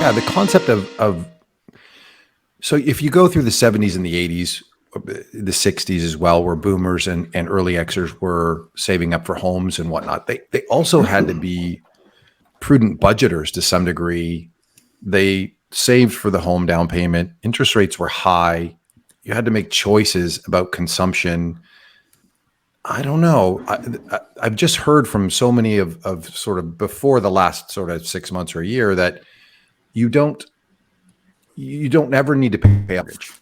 yeah, the concept of so if you go through the 70s and the 80s, the 60s as well, where boomers and early Xers were saving up for homes and whatnot, they also had to be prudent budgeters to some degree. They saved for the home down payment. Interest rates were high. You had to make choices about consumption. I don't know. I've just heard from so many of sort of before the last sort of 6 months or a year that you don't ever need to pay a mortgage,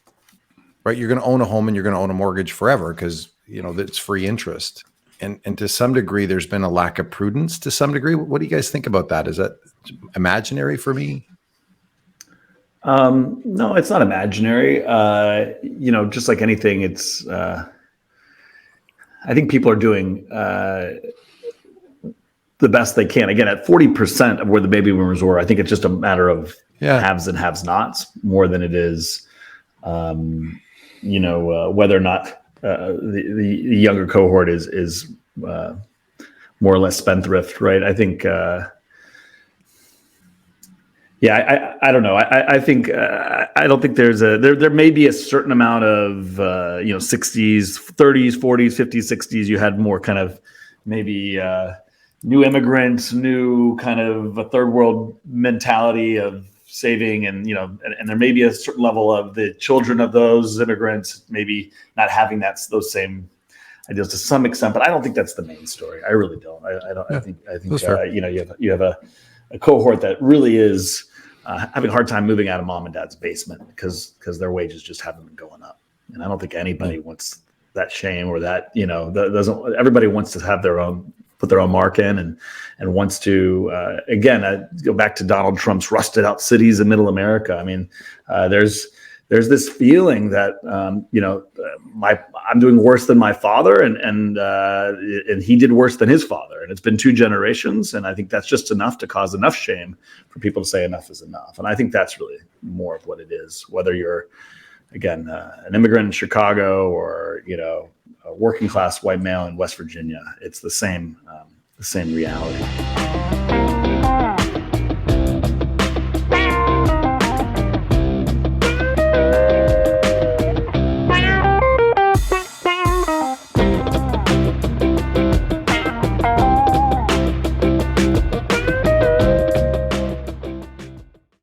right? You're going to own a home and you're going to own a mortgage forever because it's free interest. And to some degree, there's been a lack of prudence to some degree. What do you guys think about that? Is that imaginary for me? No, it's not imaginary. Just like anything, it's. I think people are doing the best they can. Again, at 40% of where the baby boomers were, I think it's just a matter of haves and haves-nots more than it is, whether or not the younger cohort is more or less spendthrift, right? I think. I don't know. I think I don't think there may be a certain amount of 60s, 30s, 40s, 50s, 60s. You had more kind of maybe new immigrants, new kind of a third world mentality of saving, and there may be a certain level of the children of those immigrants maybe not having those same ideals to some extent. But I don't think that's the main story. I really don't. I don't. Yeah, I think you have a cohort that really is having a hard time moving out of mom and dad's basement because their wages just haven't been going up. And I don't think anybody wants that shame or that, that doesn't. Everybody wants to have put their own mark in and wants to, go back to Donald Trump's rusted out cities in middle America. I mean, there's this feeling that, I'm doing worse than my father and he did worse than his father. And it's been 2 generations. And I think that's just enough to cause enough shame for people to say enough is enough. And I think that's really more of what it is, whether you're, again, an immigrant in Chicago or, a working class white male in West Virginia. It's the same reality.